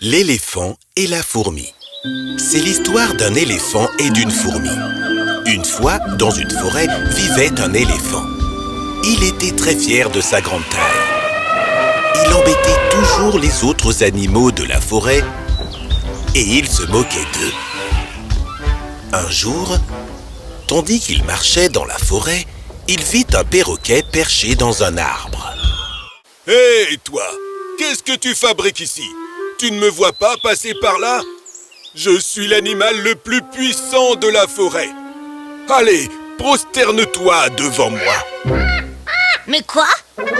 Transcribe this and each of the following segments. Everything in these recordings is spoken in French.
L'éléphant et la fourmi. C'est l'histoire d'un éléphant et d'une fourmi. Une fois, dans une forêt, vivait un éléphant. Il était très fier de sa grande taille. Il embêtait toujours les autres animaux de la forêt et il se moquait d'eux. Un jour, tandis qu'il marchait dans la forêt, il vit un perroquet perché dans un arbre. « Hé, toi! Qu'est-ce que tu fabriques ici? Tu ne me vois pas passer par là? Je suis l'animal le plus puissant de la forêt. Allez, prosterne-toi devant moi. » Mais quoi?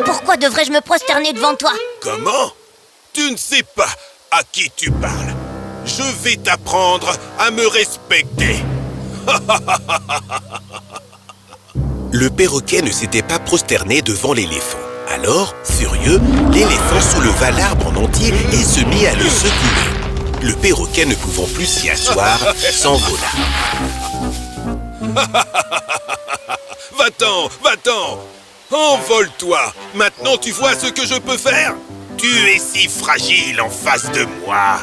Pourquoi devrais-je me prosterner devant toi? Comment? Tu ne sais pas à qui tu parles. Je vais t'apprendre à me respecter. Le perroquet ne s'était pas prosterné devant l'éléphant. Alors, furieux, l'éléphant souleva l'arbre en entier et se mit à le secouer. Le perroquet, ne pouvant plus s'y asseoir, s'envola. Va-t'en, va-t'en! Envole-toi! Maintenant, tu vois ce que je peux faire? Tu es si fragile en face de moi!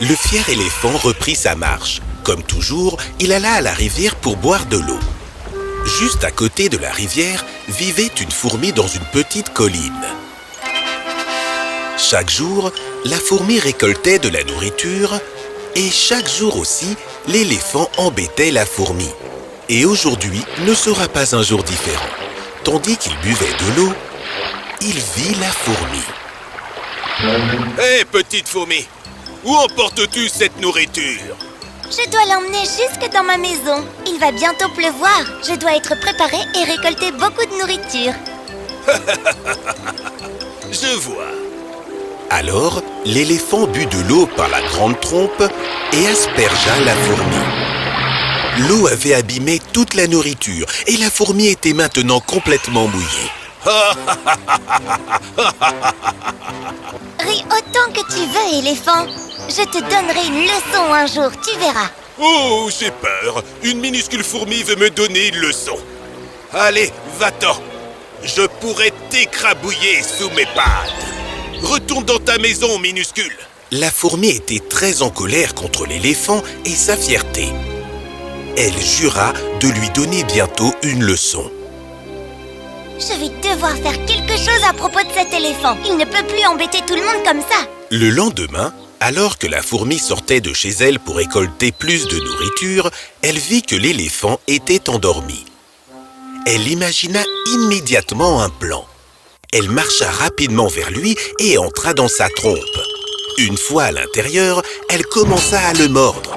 Le fier éléphant reprit sa marche. Comme toujours, il alla à la rivière pour boire de l'eau. Juste à côté de la rivière, vivait une fourmi dans une petite colline. Chaque jour, la fourmi récoltait de la nourriture et chaque jour aussi, l'éléphant embêtait la fourmi. Et aujourd'hui ne sera pas un jour différent. Tandis qu'il buvait de l'eau, il vit la fourmi. Hé, petite fourmi! Où emportes-tu cette nourriture? Je dois l'emmener jusque dans ma maison. Il va bientôt pleuvoir. Je dois être préparée et récolter beaucoup de nourriture. Je vois. Alors, l'éléphant but de l'eau par la grande trompe et aspergea la fourmi. L'eau avait abîmé toute la nourriture et la fourmi était maintenant complètement mouillée. Ris autant que tu veux, éléphant. Je te donnerai une leçon un jour, tu verras. Oh, j'ai peur. Une minuscule fourmi veut me donner une leçon. Allez, va-t'en. Je pourrais t'écrabouiller sous mes pattes. Retourne dans ta maison, minuscule. La fourmi était très en colère contre l'éléphant et sa fierté. Elle jura de lui donner bientôt une leçon. Je vais devoir faire quelque chose à propos de cet éléphant. Il ne peut plus embêter tout le monde comme ça. Le lendemain, alors que la fourmi sortait de chez elle pour récolter plus de nourriture, elle vit que l'éléphant était endormi. Elle imagina immédiatement un plan. Elle marcha rapidement vers lui et entra dans sa trompe. Une fois à l'intérieur, elle commença à le mordre.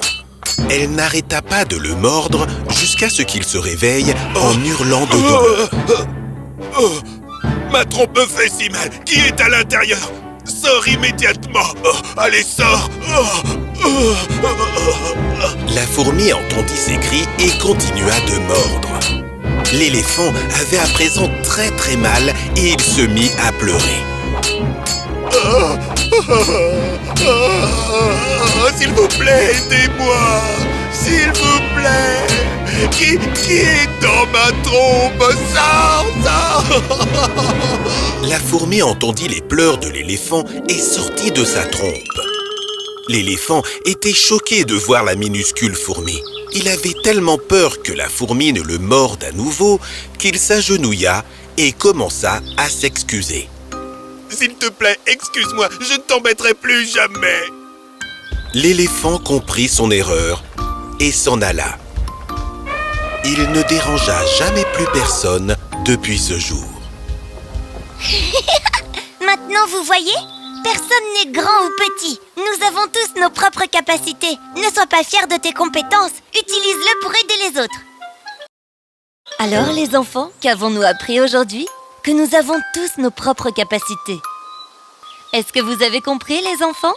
Elle n'arrêta pas de le mordre jusqu'à ce qu'il se réveille en hurlant de douleur. Ma trompe me fait si mal. Qui est à l'intérieur? Sors immédiatement. Allez, sors. La fourmi entendit ces cris et continua de mordre. L'éléphant avait à présent très très mal et il se mit à pleurer. S'il vous plaît, aidez-moi. S'il vous plaît. Qui est dans ma trompe? Sors. La fourmi entendit les pleurs de l'éléphant et sortit de sa trompe. L'éléphant était choqué de voir la minuscule fourmi. Il avait tellement peur que la fourmi ne le morde à nouveau qu'il s'agenouilla et commença à s'excuser. S'il te plaît, excuse-moi, je ne t'embêterai plus jamais. L'éléphant comprit son erreur et s'en alla. Il ne dérangea jamais plus personne depuis ce jour. Maintenant, vous voyez? Personne n'est grand ou petit. Nous avons tous nos propres capacités. Ne sois pas fier de tes compétences. Utilise-le pour aider les autres. Alors, les enfants, qu'avons-nous appris aujourd'hui? Que nous avons tous nos propres capacités. Est-ce que vous avez compris, les enfants?